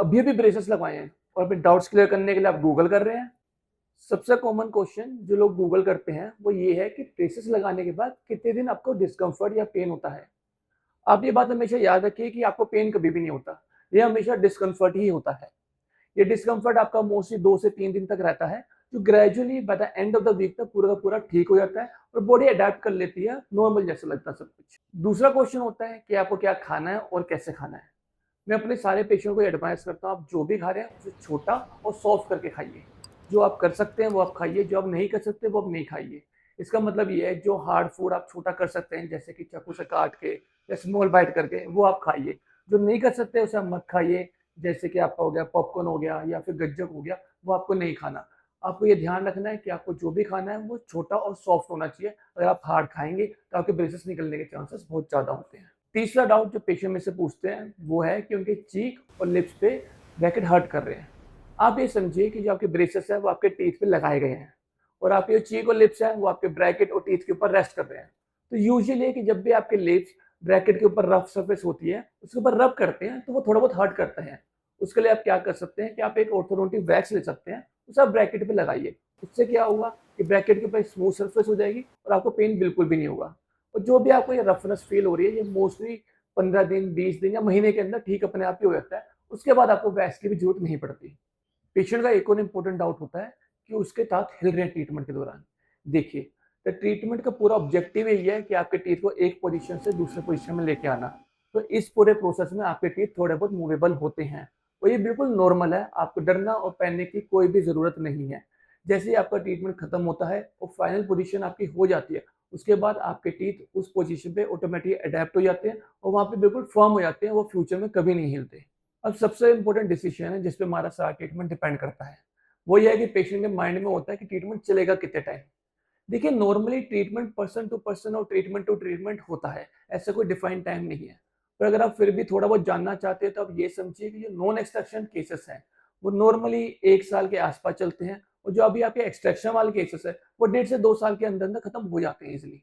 अभी अभी ब्रेसेस लगवाए हैं और अपने डाउट्स क्लियर करने के लिए आप गूगल कर रहे हैं। सबसे कॉमन क्वेश्चन जो लोग गूगल करते हैं वो ये है कि ब्रेसेस लगाने के बाद कितने दिन आपको डिस्कम्फर्ट या पेन होता है। आप ये बात हमेशा याद रखिए कि आपको पेन कभी भी नहीं होता, ये हमेशा डिस्कम्फर्ट ही होता है। ये डिस्कम्फर्ट आपका मोस्टली 2 से 3 दिन तक रहता है, जो gradually by the end of the week तक पूरा का पूरा ठीक हो जाता है और बॉडी अडैप्ट कर लेती है, नॉर्मल जैसा लगता है सब कुछ। दूसरा क्वेश्चन होता है कि आपको क्या खाना है और कैसे खाना है। मैं अपने सारे पेशेंट को एडवाइस करता हूँ, आप जो भी खा रहे हैं उसे छोटा और सॉफ्ट करके खाइए। जो आप कर सकते हैं वो आप खाइए, जो आप नहीं कर सकते वो आप नहीं खाइए। इसका मतलब ये है जो हार्ड फूड आप छोटा कर सकते हैं जैसे कि चाकू से काट के या स्मॉल बाइट करके वो आप खाइए। जो नहीं कर सकते उसे आप मत खाइए, जैसे कि आपका हो गया पॉपकॉर्न हो गया या फिर गज्जक हो गया, वो आपको नहीं खाना। आपको ये ध्यान रखना है कि आपको जो भी खाना है वो छोटा और सॉफ्ट होना चाहिए। अगर आप हार्ड खाएंगे तो आपके ब्रेसेस निकलने के चांसेस बहुत ज़्यादा होते हैं। तीसरा डाउट जो पेशेंट में से पूछते हैं वो है कि उनके चीक और लिप्स पे ब्रैकेट हर्ट कर रहे हैं। आप ये समझिए कि जो आपके ब्रेसेस है वो आपके टीथ पे लगाए गए हैं और आपके जो चीक और लिप्स है वो आपके ब्रैकेट और टीथ के ऊपर रेस्ट कर रहे हैं। तो यूजुअली है कि जब भी आपके लिप्स ब्रैकेट के ऊपर रफ सरफेस होती है उसके ऊपर रब करते हैं तो वो थोड़ा बहुत हर्ट करता है। उसके लिए आप क्या कर सकते हैं कि आप एक ऑर्थोडोंटिक वैक्स ले सकते हैं, उसे आप ब्रैकेट पे लगाइए। उससे क्या होगा कि ब्रैकेट के ऊपर स्मूथ सरफेस हो जाएगी और आपको पेन बिल्कुल भी नहीं होगा। और जो भी आपको ये रफनेस फील हो रही है ये मोस्टली 15 दिन 20 दिन या महीने के अंदर ठीक अपने आप ही हो जाता है। उसके बाद आपको वैक्स की भी जरूरत नहीं पड़ती। पेशेंट का एक और इम्पोर्टेंट डाउट होता है कि उसके दांत हिल रहे हैं ट्रीटमेंट के दौरान। देखिए, तो ट्रीटमेंट का पूरा ऑब्जेक्टिव यही है कि आपके टीथ को एक पोजीशन से दूसरे पोजीशन में लेके आना। तो इस पूरे प्रोसेस में आपके टीथ थोड़े बहुत मूवेबल होते हैं और ये बिल्कुल नॉर्मल है। आपको डरना और पैनिक की कोई भी जरूरत नहीं है। जैसे ही आपका ट्रीटमेंट खत्म होता है और फाइनल पोजीशन आपकी हो जाती है, उसके बाद आपके टीथ उस पोजीशन पे ऑटोमेटिकली अडेप्ट हो जाते हैं और वहाँ पे बिल्कुल फर्म हो जाते हैं, वो फ्यूचर में कभी नहीं हिलते। अब सबसे इम्पोर्टेंट डिसीजन है जिस पे हमारा सारा ट्रीटमेंट डिपेंड करता है, वो ये है कि पेशेंट के माइंड में होता है कि ट्रीटमेंट चलेगा कितने टाइम। देखिए, normally treatment person to person और ट्रीटमेंट टू ट्रीटमेंट होता है, ऐसा कोई डिफाइंड टाइम नहीं है। पर अगर आप फिर भी थोड़ा बहुत जानना चाहते हैं तो आप ये समझिए कि जो नॉन एक्सट्रैक्शन केसेस हैं वो नॉर्मली 1 साल के आसपास चलते हैं और जो अभी आपके एक्सट्रैक्शन वाले केसेस है वो 1.5 से 2 साल के अंदर अंदर खत्म हो जाते हैं इजिली।